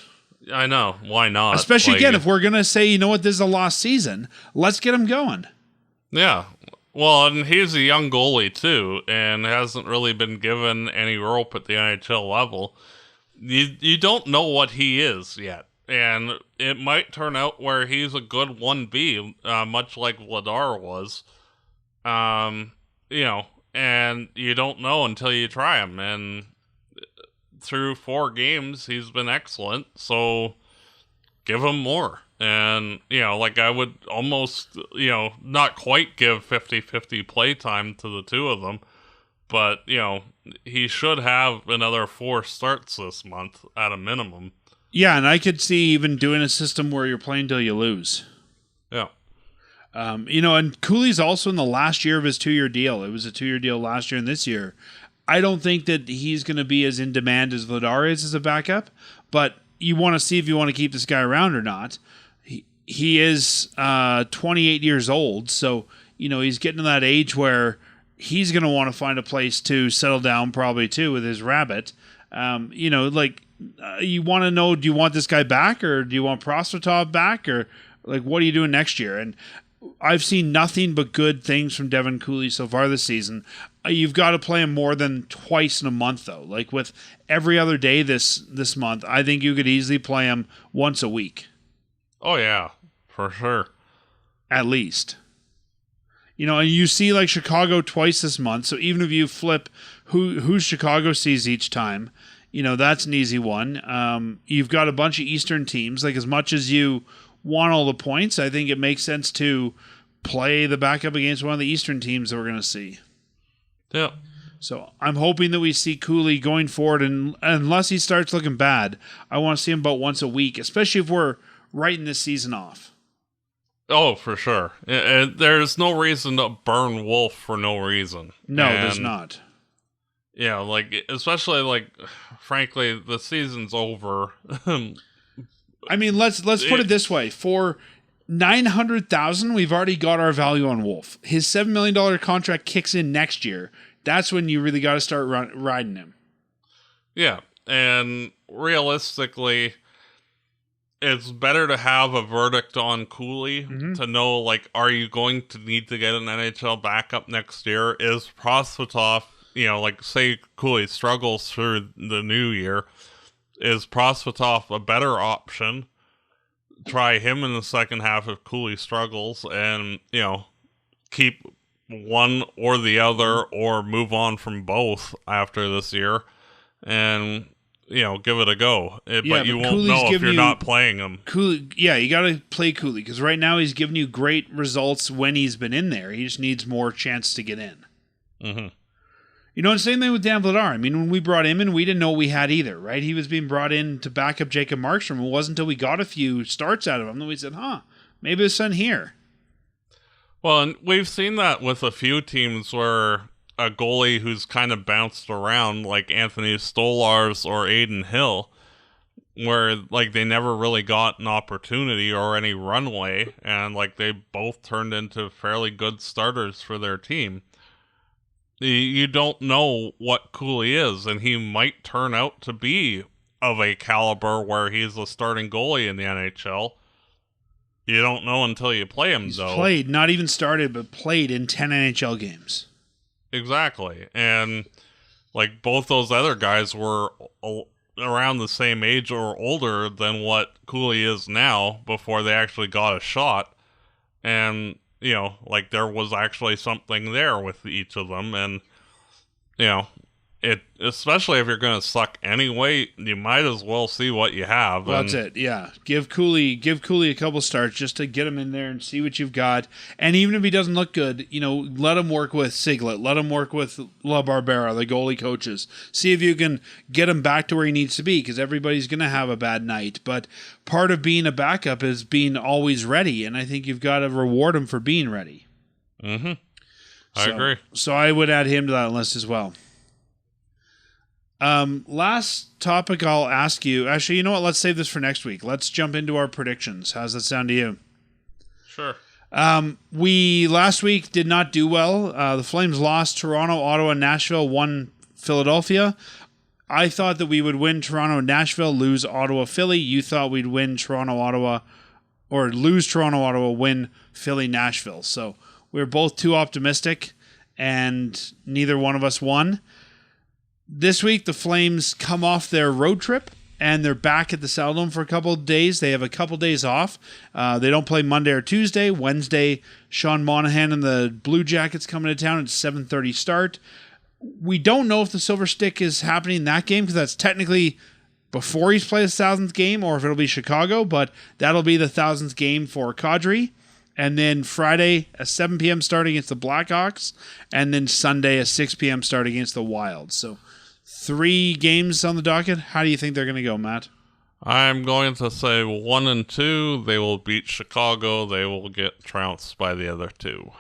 I know. Why not? Especially, again, if we're going to say, this is a lost season, let's get him going. Yeah. Well, and he's a young goalie, too, and hasn't really been given any rope at the NHL level. You don't know what he is yet, and it might turn out where he's a good 1B, much like Vladar was. And you don't know until you try him, and through 4 games, he's been excellent, so give him more. And, I would almost, not quite give 50-50 playtime to the 2 of them. But, he should have another 4 starts this month at a minimum. Yeah, and I could see even doing a system where you're playing till you lose. Yeah. And Cooley's also in the last year of his 2-year deal. It was a 2-year deal last year and this year. I don't think that he's going to be as in demand as Vladar is as a backup. But you want to see if you want to keep this guy around or not. He is 28 years old, so he's getting to that age where he's going to want to find a place to settle down, probably too, with his rabbit. You want to know: do you want this guy back, or do you want Prostotov back, or what are you doing next year? And I've seen nothing but good things from Devin Cooley so far this season. You've got to play him more than twice in a month, though. With every other day this month, I think you could easily play him once a week. Oh, yeah, for sure. At least. And you see Chicago twice this month, so even if you flip who Chicago sees each time, that's an easy one. You've got a bunch of Eastern teams. As much as you want all the points, I think it makes sense to play the backup against one of the Eastern teams that we're going to see. Yeah. So I'm hoping that we see Cooley going forward, and unless he starts looking bad, I want to see him about once a week, especially if we're writing this season off. Oh, for sure. There's no reason to burn Wolf for no reason. No, there's not. Yeah, like, especially, like, frankly, the season's over. I mean, let's put it this way. For $900,000, we've already got our value on Wolf. His $7 million contract kicks in next year. That's when you really got to start riding him. Yeah, and realistically, it's better to have a verdict on Cooley to know, like, are you going to need to get an NHL backup next year? Is Prosvetov, like, say Cooley struggles through the new year, is Prosvetov a better option? Try him in the second half if Cooley struggles and, keep one or the other or move on from both after this year and give it a go. But you won't know if you're not playing him. Cooley, yeah, you got to play Cooley because right now he's giving you great results when he's been in there. He just needs more chance to get in. Mm-hmm. And same thing with Dan Vladar. I mean, when we brought him in, we didn't know what we had either, right? He was being brought in to back up Jacob Markstrom. It wasn't until we got a few starts out of him that we said, maybe there's something here. Well, and we've seen that with a few teams where a goalie who's kind of bounced around, like Anthony Stolarz or Aiden Hill, where, like, they never really got an opportunity or any runway, and, like, they both turned into fairly good starters for their team. You don't know what Cooley is, and he might turn out to be of a caliber where he's a starting goalie in the NHL. You don't know until you play him, though. He's played, not even started, but played in 10 NHL games. Exactly. And, like, both those other guys were around the same age or older than what Cooley is now before they actually got a shot. And, like, there was actually something there with each of them. And, especially if you're going to suck anyway, you might as well see what you have. Well, that's it. Yeah, give Cooley a couple starts just to get him in there and see what you've got. And even if he doesn't look good, let him work with Siglet, let him work with La Barbera, the goalie coaches. See if you can get him back to where he needs to be, because everybody's going to have a bad night. But part of being a backup is being always ready, and I think you've got to reward him for being ready. Mm-hmm. I agree. So I would add him to that list as well. Last topic I'll ask you. Actually, you know what? Let's save this for next week. Let's jump into our predictions. How's that sound to you? Sure. We last week did not do well. The Flames lost Toronto, Ottawa, Nashville, won Philadelphia. I thought that we would win Toronto, Nashville, lose Ottawa, Philly. You thought we'd win Toronto, Ottawa, or lose Toronto, Ottawa, win Philly, Nashville. So we were both too optimistic, and neither one of us won. This week, the Flames come off their road trip, and they're back at the Saddledome for a couple of days. They have a couple of days off. They don't play Monday or Tuesday. Wednesday, Sean Monahan and the Blue Jackets coming to town at 7:30 start. We don't know if the Silver Stick is happening in that game, because that's technically before he's played his 1,000th game, or if it'll be Chicago, but that'll be the 1,000th game for Kadri. And then Friday, a 7 p.m. start against the Blackhawks, and then Sunday, a 6 p.m. start against the Wild. So 3 games on the docket. How do you think they're going to go, Matt? I'm going to say 1 and 2. They will beat Chicago. They will get trounced by the other 2.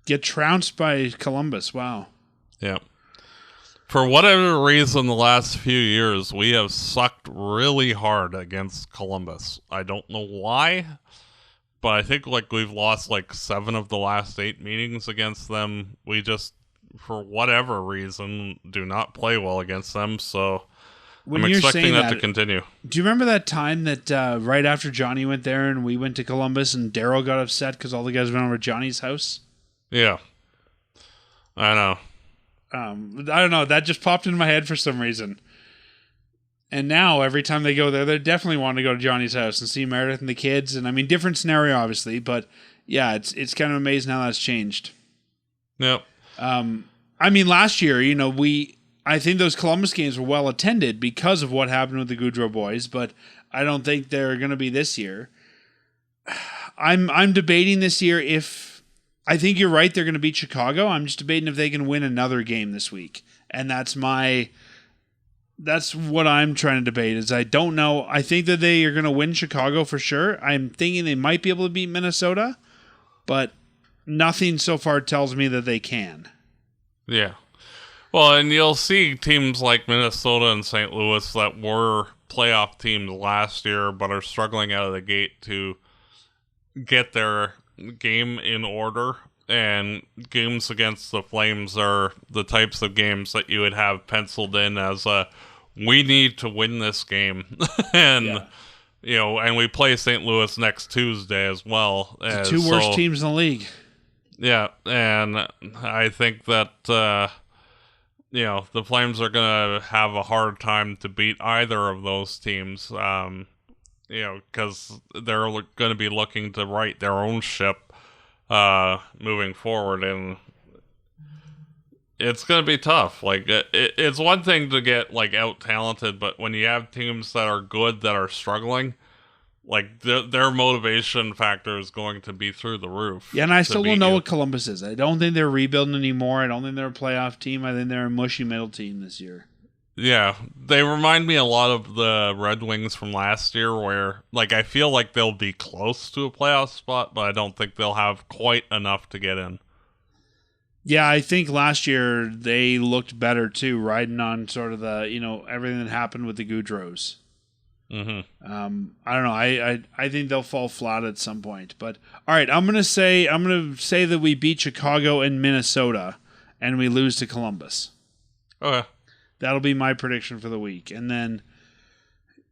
Get trounced by Columbus. Wow. Yeah. For whatever reason, the last few years, we have sucked really hard against Columbus. I don't know why, but I think we've lost 7 of the last 8 meetings against them. We just, for whatever reason, do not play well against them. So I'm expecting that to continue. Do you remember that time that right after Johnny went there and we went to Columbus and Daryl got upset because all the guys went over to Johnny's house? Yeah. I know. I don't know. That just popped into my head for some reason. And now, every time they go there, they definitely want to go to Johnny's house and see Meredith and the kids. And I mean, different scenario, obviously, but yeah, it's kind of amazing how that's changed. Yep. I mean, last year, I think those Columbus games were well attended because of what happened with the Goudreau boys, but I don't think they're going to be this year. I'm debating this year if I think you're right, they're going to beat Chicago. I'm just debating if they can win another game this week, and that's my That's what I'm trying to debate. Is I don't know. I think that they are going to win Chicago for sure. I'm thinking they might be able to beat Minnesota, but nothing so far tells me that they can. Yeah. Well, and you'll see teams like Minnesota and St. Louis that were playoff teams last year but are struggling out of the gate to get their game in order. And games against the Flames are the types of games that you would have penciled in as we need to win this game. And, and we play St. Louis next Tuesday as well. The two worst teams in the league. Yeah, and I think that, the Flames are going to have a hard time to beat either of those teams, because they're going to be looking to right their own ship moving forward, and it's going to be tough. Like, it's one thing to get, like, out-talented, but when you have teams that are good that are struggling, like, their motivation factor is going to be through the roof. Yeah, and I still don't know what Columbus is. I don't think they're rebuilding anymore. I don't think they're a playoff team. I think they're a mushy middle team this year. Yeah, they remind me a lot of the Red Wings from last year where, like, I feel like they'll be close to a playoff spot, but I don't think they'll have quite enough to get in. Yeah, I think last year they looked better, too, riding on sort of the, everything that happened with the Goudreaus. Mm-hmm. I don't know. I think they'll fall flat at some point. But all right, I'm gonna say that we beat Chicago and Minnesota, and we lose to Columbus. Okay, that'll be my prediction for the week. And then,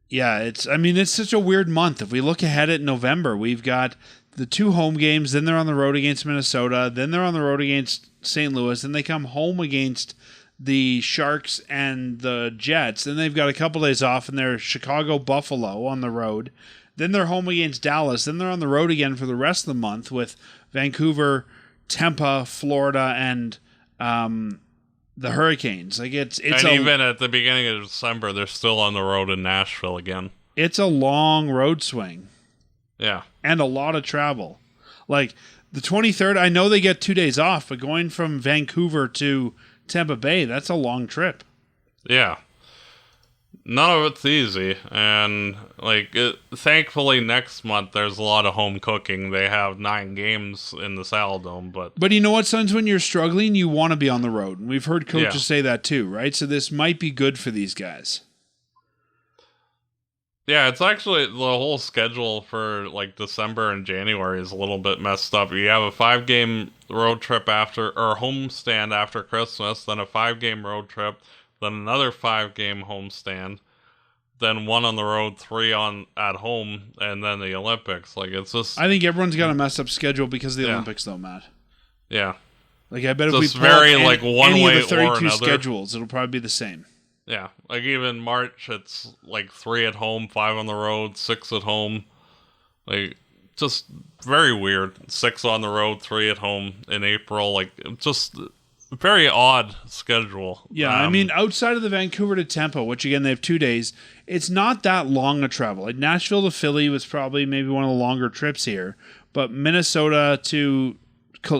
it's such a weird month. If we look ahead at November, we've got the 2 home games. Then they're on the road against Minnesota. Then they're on the road against St. Louis. Then they come home against the Sharks and the Jets. Then they've got a couple days off, and they're Chicago, Buffalo on the road. Then they're home against Dallas. Then they're on the road again for the rest of the month with Vancouver, Tampa, Florida, and the Hurricanes. Like even at the beginning of December, they're still on the road in Nashville again. It's a long road swing. Yeah, and a lot of travel. Like the 23rd, I know they get 2 days off, but going from Vancouver to Tampa Bay, that's a long trip. Yeah. None of it's easy. And, thankfully next month there's a lot of home cooking. They have 9 games in the Saddledome, but you know what, Sons? When you're struggling, you want to be on the road. And we've heard coaches say that too, right? So this might be good for these guys. Yeah, it's actually the whole schedule for December and January is a little bit messed up. You have a 5-game road trip or homestand after Christmas, then a 5-game road trip, then another 5-game homestand, then 1 on the road, 3 at home, and then the Olympics. It's just. I think everyone's got a messed up schedule because of the Olympics, though, Matt. Yeah. I bet if just we pull very one way of the 32 or another schedules, it'll probably be the same. Yeah, even March, it's 3 at home, 5 on the road, 6 at home. Just very weird. 6 on the road, 3 at home in April. Just very odd schedule. Yeah, outside of the Vancouver to Tampa, which again, they have 2 days, it's not that long a travel. Nashville to Philly was probably maybe one of the longer trips here, but Minnesota to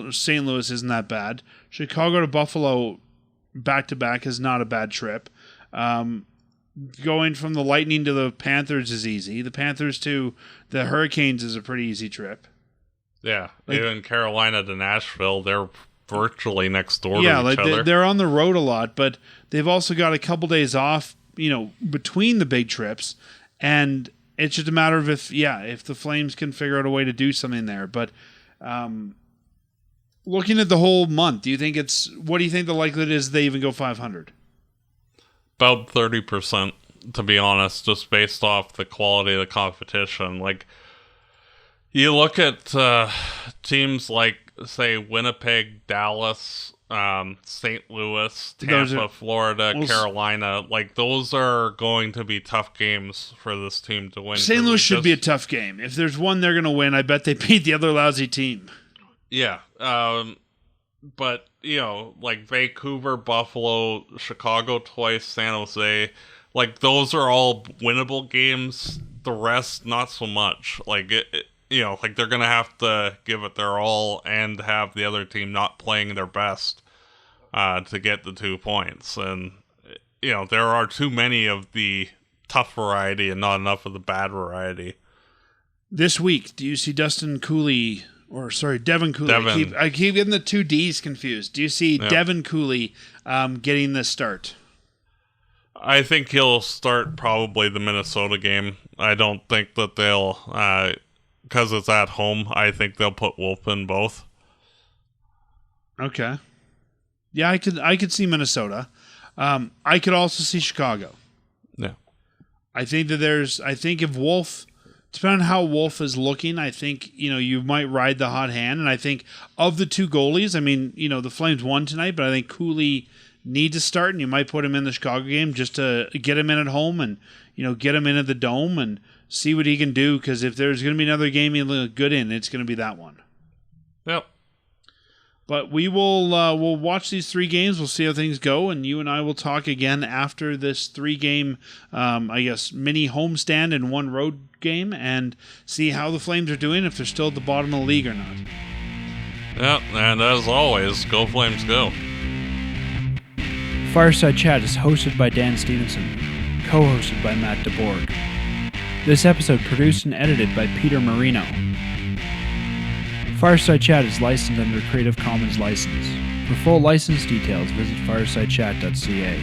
St. Louis isn't that bad. Chicago to Buffalo back-to-back is not a bad trip. Going from the Lightning to the Panthers is easy. The Panthers to the Hurricanes is a pretty easy trip. Yeah, even Carolina to Nashville, they're virtually next door to each other. They're on the road a lot, but they've also got a couple days off, between the big trips, and it's just a matter of if the Flames can figure out a way to do something there. But looking at the whole month, what do you think the likelihood is they even go 500? About 30%, to be honest, just based off the quality of the competition. You look at teams like, say, Winnipeg, Dallas, St. Louis, Tampa, Florida, Carolina. Those are going to be tough games for this team to win. St. Louis should be a tough game. If there's one they're going to win, I bet they beat the other lousy team. Yeah. But, Vancouver, Buffalo, Chicago twice, San Jose, those are all winnable games. The rest, not so much. They're going to have to give it their all and have the other team not playing their best to get the 2 points. And there are too many of the tough variety and not enough of the bad variety. This week, do you see Devin Cooley? I keep getting the two D's confused. Do you see Devin Cooley getting the start? I think he'll start probably the Minnesota game. I don't think that they'll, because it's at home, I think they'll put Wolf in both. Okay. Yeah, I could see Minnesota. I could also see Chicago. Yeah. I think if Wolf, depending on how Wolf is looking, I think, you might ride the hot hand. And I think of the two goalies, the Flames won tonight, but I think Cooley needs to start, and you might put him in the Chicago game just to get him in at home and, get him into the Dome and see what he can do. Because if there's going to be another game he look good in, it's going to be that one. Yep. But we will we'll watch these 3 games. We'll see how things go, and you and I will talk again after this 3-game, mini homestand and 1 road game, and see how the Flames are doing, if they're still at the bottom of the league or not. Yep, and as always, go Flames, go. Fireside Chat is hosted by Dan Stevenson, co-hosted by Matt DeBorg. This episode produced and edited by Peter Marino. Fireside Chat is licensed under Creative Commons license. For full license details, visit firesidechat.ca.